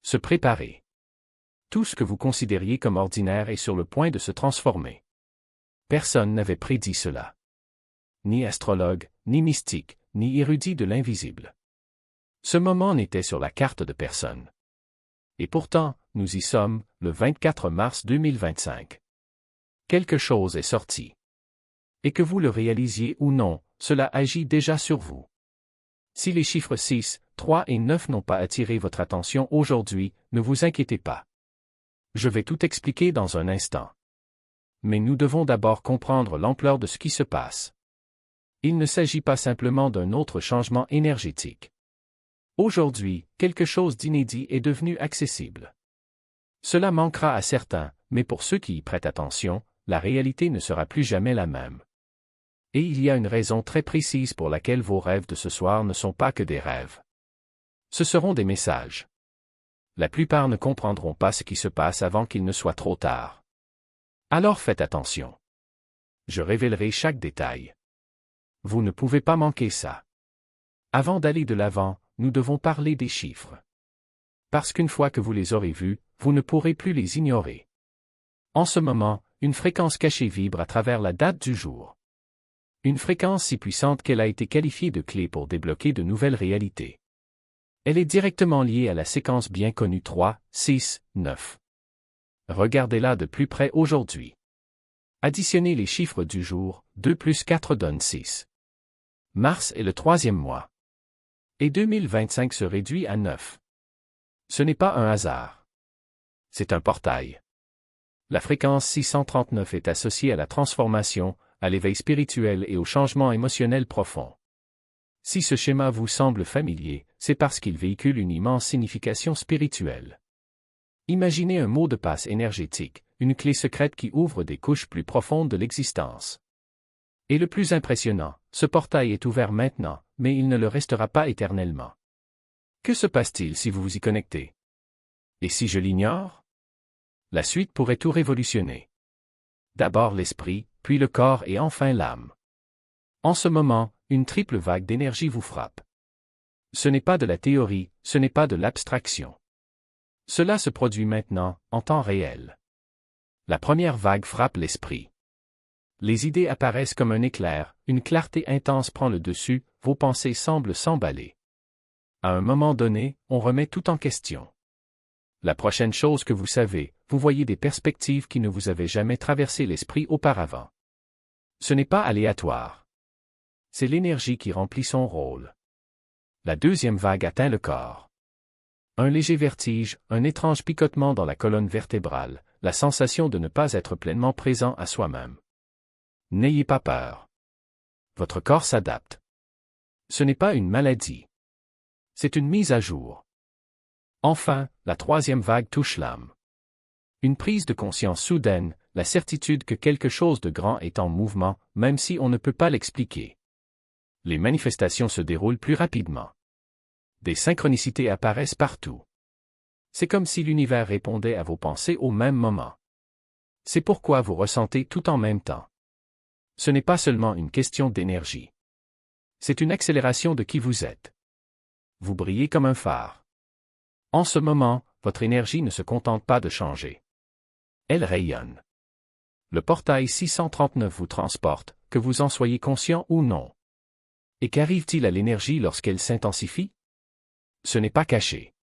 Se préparer. Tout ce que vous considériez comme ordinaire est sur le point de se transformer. Personne n'avait prédit cela. Ni astrologue, ni mystique, ni érudit de l'invisible. Ce moment n'était sur la carte de personne. Et pourtant, nous y sommes, le 24 mars 2025. Quelque chose est sorti. Et que vous le réalisiez ou non, cela agit déjà sur vous. Si les chiffres 6, 3 et 9 n'ont pas attiré votre attention aujourd'hui, ne vous inquiétez pas. Je vais tout expliquer dans un instant. Mais nous devons d'abord comprendre l'ampleur de ce qui se passe. Il ne s'agit pas simplement d'un autre changement énergétique. Aujourd'hui, quelque chose d'inédit est devenu accessible. Cela manquera à certains, mais pour ceux qui y prêtent attention, la réalité ne sera plus jamais la même. Et il y a une raison très précise pour laquelle vos rêves de ce soir ne sont pas que des rêves. Ce seront des messages. La plupart ne comprendront pas ce qui se passe avant qu'il ne soit trop tard. Alors faites attention. Je révélerai chaque détail. Vous ne pouvez pas manquer ça. Avant d'aller de l'avant, nous devons parler des chiffres. Parce qu'une fois que vous les aurez vus, vous ne pourrez plus les ignorer. En ce moment, une fréquence cachée vibre à travers la date du jour. Une fréquence si puissante qu'elle a été qualifiée de clé pour débloquer de nouvelles réalités. Elle est directement liée à la séquence bien connue 3, 6, 9. Regardez-la de plus près aujourd'hui. Additionnez les chiffres du jour, 2 plus 4 donne 6. Mars est le 3e mois. Et 2025 se réduit à 9. Ce n'est pas un hasard. C'est un portail. La fréquence 639 est associée à la transformation, à l'éveil spirituel et au changement émotionnel profond. Si ce schéma vous semble familier, c'est parce qu'il véhicule une immense signification spirituelle. Imaginez un mot de passe énergétique, une clé secrète qui ouvre des couches plus profondes de l'existence. Et le plus impressionnant, ce portail est ouvert maintenant, mais il ne le restera pas éternellement. Que se passe-t-il si vous vous y connectez? Et si je l'ignore? La suite pourrait tout révolutionner. D'abord l'esprit, puis le corps et enfin l'âme. En ce moment, une triple vague d'énergie vous frappe. Ce n'est pas de la théorie, ce n'est pas de l'abstraction. Cela se produit maintenant, en temps réel. La première vague frappe l'esprit. Les idées apparaissent comme un éclair, une clarté intense prend le dessus, vos pensées semblent s'emballer. À un moment donné, on remet tout en question. La prochaine chose que vous savez, vous voyez des perspectives qui ne vous avaient jamais traversé l'esprit auparavant. Ce n'est pas aléatoire. C'est l'énergie qui remplit son rôle. La deuxième vague atteint le corps. Un léger vertige, un étrange picotement dans la colonne vertébrale, la sensation de ne pas être pleinement présent à soi-même. N'ayez pas peur. Votre corps s'adapte. Ce n'est pas une maladie. C'est une mise à jour. Enfin, la troisième vague touche l'âme. Une prise de conscience soudaine, la certitude que quelque chose de grand est en mouvement, même si on ne peut pas l'expliquer. Les manifestations se déroulent plus rapidement. Des synchronicités apparaissent partout. C'est comme si l'univers répondait à vos pensées au même moment. C'est pourquoi vous ressentez tout en même temps. Ce n'est pas seulement une question d'énergie. C'est une accélération de qui vous êtes. Vous brillez comme un phare. En ce moment, votre énergie ne se contente pas de changer. Elle rayonne. Le portail 639 vous transporte, que vous en soyez conscient ou non. Et qu'arrive-t-il à l'énergie lorsqu'elle s'intensifie? Ce n'est pas caché.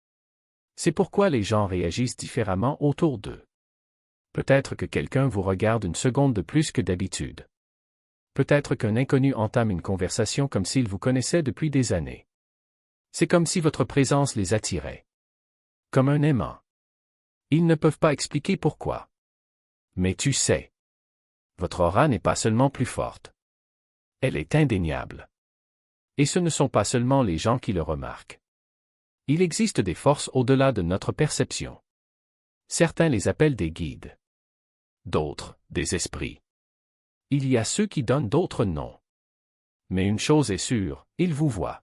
C'est pourquoi les gens réagissent différemment autour d'eux. Peut-être que quelqu'un vous regarde une seconde de plus que d'habitude. Peut-être qu'un inconnu entame une conversation comme s'il vous connaissait depuis des années. C'est comme si votre présence les attirait. Comme un aimant. Ils ne peuvent pas expliquer pourquoi. Mais tu sais. Votre aura n'est pas seulement plus forte. Elle est indéniable. Et ce ne sont pas seulement les gens qui le remarquent. Il existe des forces au-delà de notre perception. Certains les appellent des guides. D'autres, des esprits. Il y a ceux qui donnent d'autres noms. Mais une chose est sûre, ils vous voient.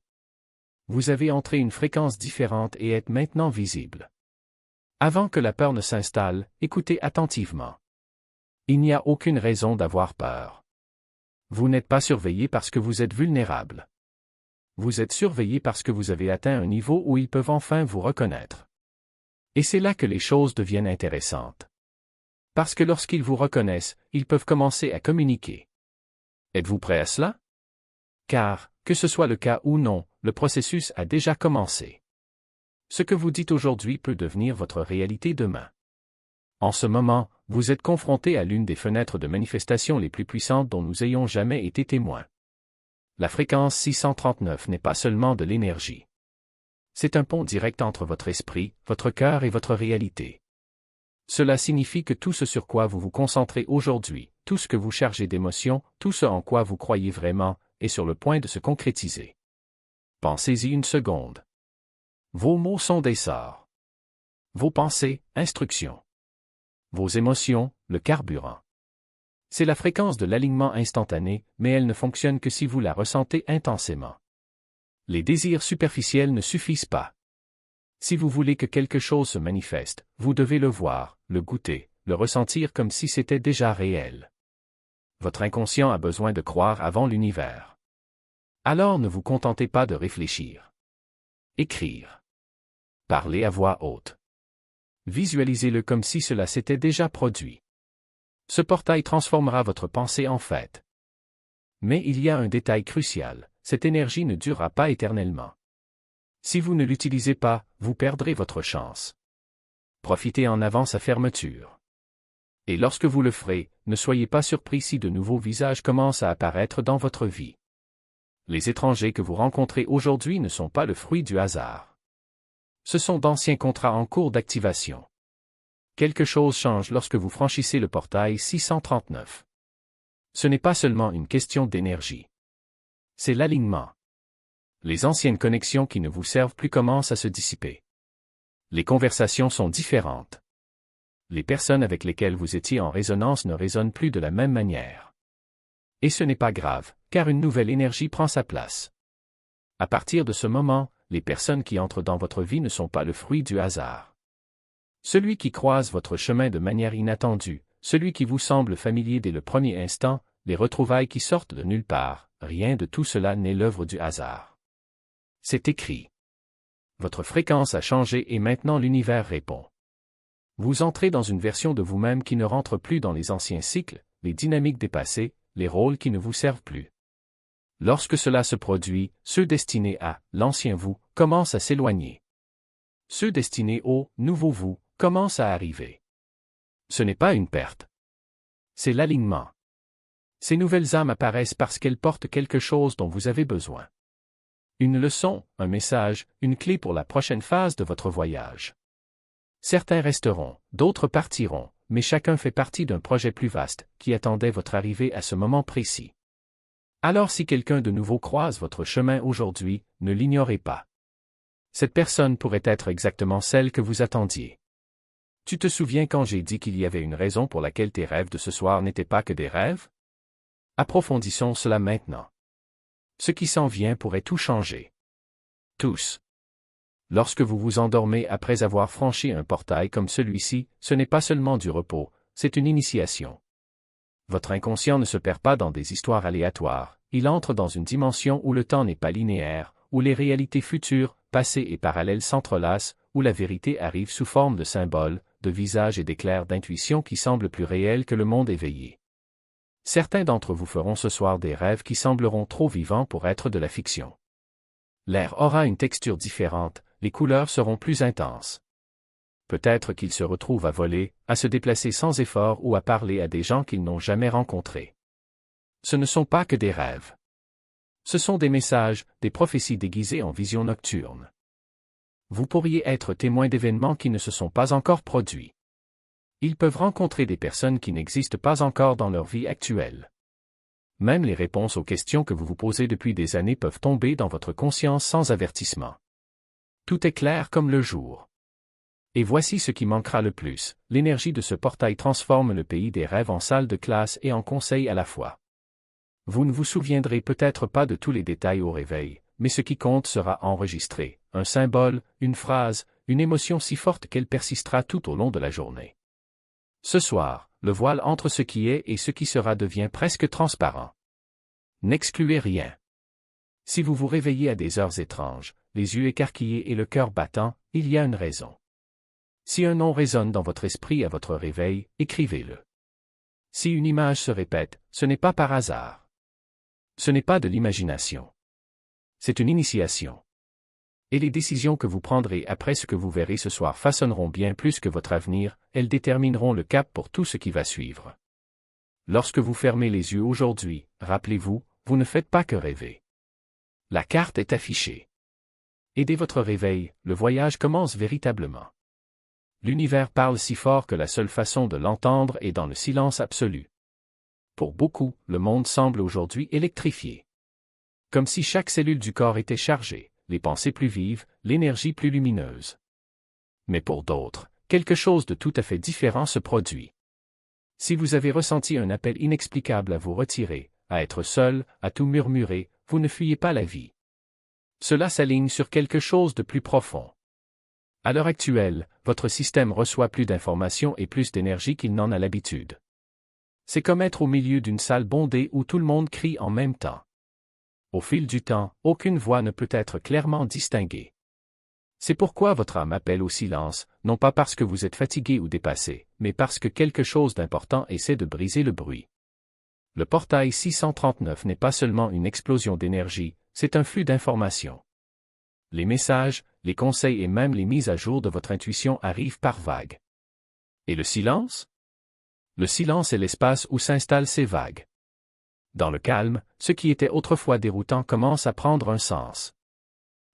Vous avez entré une fréquence différente et êtes maintenant visible. Avant que la peur ne s'installe, écoutez attentivement. Il n'y a aucune raison d'avoir peur. Vous n'êtes pas surveillé parce que vous êtes vulnérable. Vous êtes surveillé parce que vous avez atteint un niveau où ils peuvent enfin vous reconnaître. Et c'est là que les choses deviennent intéressantes. Parce que lorsqu'ils vous reconnaissent, ils peuvent commencer à communiquer. Êtes-vous prêt à cela? Car, que ce soit le cas ou non, le processus a déjà commencé. Ce que vous dites aujourd'hui peut devenir votre réalité demain. En ce moment, vous êtes confronté à l'une des fenêtres de manifestation les plus puissantes dont nous ayons jamais été témoins. La fréquence 639 n'est pas seulement de l'énergie. C'est un pont direct entre votre esprit, votre cœur et votre réalité. Cela signifie que tout ce sur quoi vous vous concentrez aujourd'hui, tout ce que vous chargez d'émotions, tout ce en quoi vous croyez vraiment, est sur le point de se concrétiser. Pensez-y une seconde. Vos mots sont des sorts. Vos pensées, instructions. Vos émotions, le carburant. C'est la fréquence de l'alignement instantané, mais elle ne fonctionne que si vous la ressentez intensément. Les désirs superficiels ne suffisent pas. Si vous voulez que quelque chose se manifeste, vous devez le voir, le goûter, le ressentir comme si c'était déjà réel. Votre inconscient a besoin de croire avant l'univers. Alors ne vous contentez pas de réfléchir. Écrire. Parlez à voix haute. Visualisez-le comme si cela s'était déjà produit. Ce portail transformera votre pensée en fait. Mais il y a un détail crucial, cette énergie ne durera pas éternellement. Si vous ne l'utilisez pas, vous perdrez votre chance. Profitez en avant sa fermeture. Et lorsque vous le ferez, ne soyez pas surpris si de nouveaux visages commencent à apparaître dans votre vie. Les étrangers que vous rencontrez aujourd'hui ne sont pas le fruit du hasard. Ce sont d'anciens contrats en cours d'activation. Quelque chose change lorsque vous franchissez le portail 639. Ce n'est pas seulement une question d'énergie. C'est l'alignement. Les anciennes connexions qui ne vous servent plus commencent à se dissiper. Les conversations sont différentes. Les personnes avec lesquelles vous étiez en résonance ne résonnent plus de la même manière. Et ce n'est pas grave, car une nouvelle énergie prend sa place. À partir de ce moment, les personnes qui entrent dans votre vie ne sont pas le fruit du hasard. Celui qui croise votre chemin de manière inattendue, celui qui vous semble familier dès le premier instant, les retrouvailles qui sortent de nulle part, rien de tout cela n'est l'œuvre du hasard. C'est écrit. Votre fréquence a changé et maintenant l'univers répond. Vous entrez dans une version de vous-même qui ne rentre plus dans les anciens cycles, les dynamiques dépassées, les rôles qui ne vous servent plus. Lorsque cela se produit, ceux destinés à l'ancien vous commencent à s'éloigner. Ceux destinés au nouveau vous commencent à arriver. Ce n'est pas une perte. C'est l'alignement. Ces nouvelles âmes apparaissent parce qu'elles portent quelque chose dont vous avez besoin. Une leçon, un message, une clé pour la prochaine phase de votre voyage. Certains resteront, d'autres partiront, mais chacun fait partie d'un projet plus vaste, qui attendait votre arrivée à ce moment précis. Alors si quelqu'un de nouveau croise votre chemin aujourd'hui, ne l'ignorez pas. Cette personne pourrait être exactement celle que vous attendiez. Tu te souviens quand j'ai dit qu'il y avait une raison pour laquelle tes rêves de ce soir n'étaient pas que des rêves? Approfondissons cela maintenant. Ce qui s'en vient pourrait tout changer. Tous. Lorsque vous vous endormez après avoir franchi un portail comme celui-ci, ce n'est pas seulement du repos, c'est une initiation. Votre inconscient ne se perd pas dans des histoires aléatoires, il entre dans une dimension où le temps n'est pas linéaire, où les réalités futures, passées et parallèles s'entrelacent, où la vérité arrive sous forme de symboles, de visages et d'éclairs d'intuition qui semblent plus réels que le monde éveillé. Certains d'entre vous feront ce soir des rêves qui sembleront trop vivants pour être de la fiction. L'air aura une texture différente, les couleurs seront plus intenses. Peut-être qu'ils se retrouvent à voler, à se déplacer sans effort ou à parler à des gens qu'ils n'ont jamais rencontrés. Ce ne sont pas que des rêves. Ce sont des messages, des prophéties déguisées en visions nocturnes. Vous pourriez être témoin d'événements qui ne se sont pas encore produits. Ils peuvent rencontrer des personnes qui n'existent pas encore dans leur vie actuelle. Même les réponses aux questions que vous vous posez depuis des années peuvent tomber dans votre conscience sans avertissement. Tout est clair comme le jour. Et voici ce qui manquera le plus, l'énergie de ce portail transforme le pays des rêves en salle de classe et en conseil à la fois. Vous ne vous souviendrez peut-être pas de tous les détails au réveil, mais ce qui compte sera enregistré, un symbole, une phrase, une émotion si forte qu'elle persistera tout au long de la journée. Ce soir, le voile entre ce qui est et ce qui sera devient presque transparent. N'excluez rien. Si vous vous réveillez à des heures étranges, les yeux écarquillés et le cœur battant, il y a une raison. Si un nom résonne dans votre esprit à votre réveil, écrivez-le. Si une image se répète, ce n'est pas par hasard. Ce n'est pas de l'imagination. C'est une initiation. Et les décisions que vous prendrez après ce que vous verrez ce soir façonneront bien plus que votre avenir, elles détermineront le cap pour tout ce qui va suivre. Lorsque vous fermez les yeux aujourd'hui, rappelez-vous, vous ne faites pas que rêver. La carte est affichée. Et dès votre réveil, le voyage commence véritablement. L'univers parle si fort que la seule façon de l'entendre est dans le silence absolu. Pour beaucoup, le monde semble aujourd'hui électrifié. Comme si chaque cellule du corps était chargée, les pensées plus vives, l'énergie plus lumineuse. Mais pour d'autres, quelque chose de tout à fait différent se produit. Si vous avez ressenti un appel inexplicable à vous retirer, à être seul, à tout murmurer, vous ne fuyez pas la vie. Cela s'aligne sur quelque chose de plus profond. À l'heure actuelle, votre système reçoit plus d'informations et plus d'énergie qu'il n'en a l'habitude. C'est comme être au milieu d'une salle bondée où tout le monde crie en même temps. Au fil du temps, aucune voix ne peut être clairement distinguée. C'est pourquoi votre âme appelle au silence, non pas parce que vous êtes fatigué ou dépassé, mais parce que quelque chose d'important essaie de briser le bruit. Le portail 639 n'est pas seulement une explosion d'énergie, c'est un flux d'informations. Les messages, les conseils et même les mises à jour de votre intuition arrivent par vagues. Et le silence? Le silence est l'espace où s'installent ces vagues. Dans le calme, ce qui était autrefois déroutant commence à prendre un sens.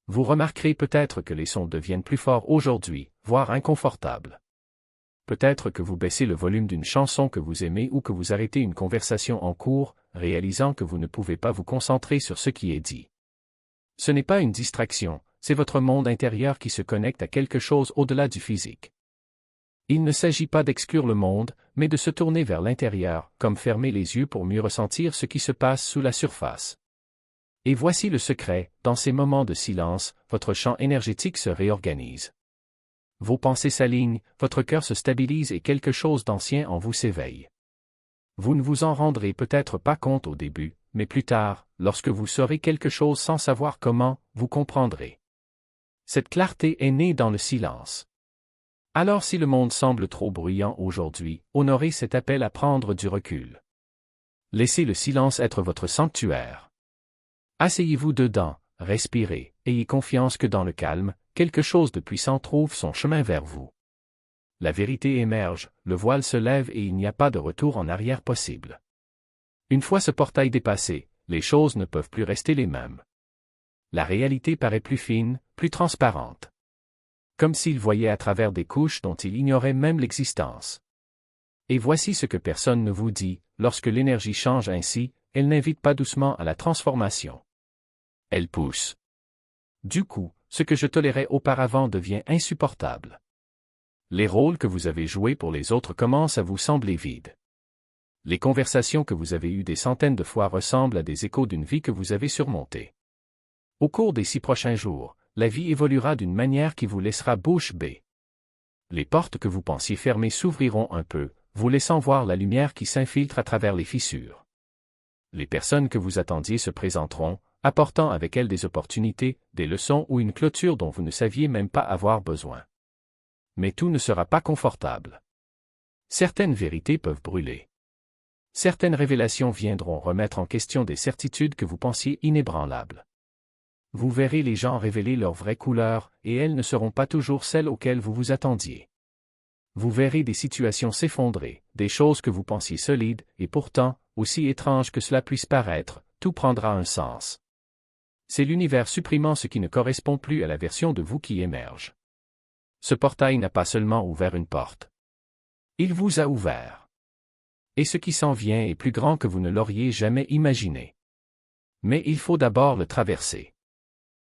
Vous remarquerez peut-être que les sons deviennent plus forts aujourd'hui, voire inconfortables. Peut-être que vous baissez le volume d'une chanson que vous aimez ou que vous arrêtez une conversation en cours, réalisant que vous ne pouvez pas vous concentrer sur ce qui est dit. Ce n'est pas une distraction, c'est votre monde intérieur qui se connecte à quelque chose au-delà du physique. Il ne s'agit pas d'exclure le monde, mais de se tourner vers l'intérieur, comme fermer les yeux pour mieux ressentir ce qui se passe sous la surface. Et voici le secret, dans ces moments de silence, votre champ énergétique se réorganise. Vos pensées s'alignent, votre cœur se stabilise et quelque chose d'ancien en vous s'éveille. Vous ne vous en rendrez peut-être pas compte au début, mais plus tard, lorsque vous saurez quelque chose sans savoir comment, vous comprendrez. Cette clarté est née dans le silence. Alors si le monde semble trop bruyant aujourd'hui, honorez cet appel à prendre du recul. Laissez le silence être votre sanctuaire. Asseyez-vous dedans, respirez, ayez confiance que dans le calme, quelque chose de puissant trouve son chemin vers vous. La vérité émerge, le voile se lève et il n'y a pas de retour en arrière possible. Une fois ce portail dépassé, les choses ne peuvent plus rester les mêmes. La réalité paraît plus fine, plus transparente. Comme s'il voyait à travers des couches dont il ignorait même l'existence. Et voici ce que personne ne vous dit, lorsque l'énergie change ainsi, elle n'invite pas doucement à la transformation. Elle pousse. Du coup, ce que je tolérais auparavant devient insupportable. Les rôles que vous avez joués pour les autres commencent à vous sembler vides. Les conversations que vous avez eues des centaines de fois ressemblent à des échos d'une vie que vous avez surmontée. Au cours des 6 prochains jours, la vie évoluera d'une manière qui vous laissera bouche bée. Les portes que vous pensiez fermées s'ouvriront un peu, vous laissant voir la lumière qui s'infiltre à travers les fissures. Les personnes que vous attendiez se présenteront, apportant avec elles des opportunités, des leçons ou une clôture dont vous ne saviez même pas avoir besoin. Mais tout ne sera pas confortable. Certaines vérités peuvent brûler. Certaines révélations viendront remettre en question des certitudes que vous pensiez inébranlables. Vous verrez les gens révéler leurs vraies couleurs, et elles ne seront pas toujours celles auxquelles vous vous attendiez. Vous verrez des situations s'effondrer, des choses que vous pensiez solides, et pourtant, aussi étrange que cela puisse paraître, tout prendra un sens. C'est l'univers supprimant ce qui ne correspond plus à la version de vous qui émerge. Ce portail n'a pas seulement ouvert une porte. Il vous a ouvert. Et ce qui s'en vient est plus grand que vous ne l'auriez jamais imaginé. Mais il faut d'abord le traverser.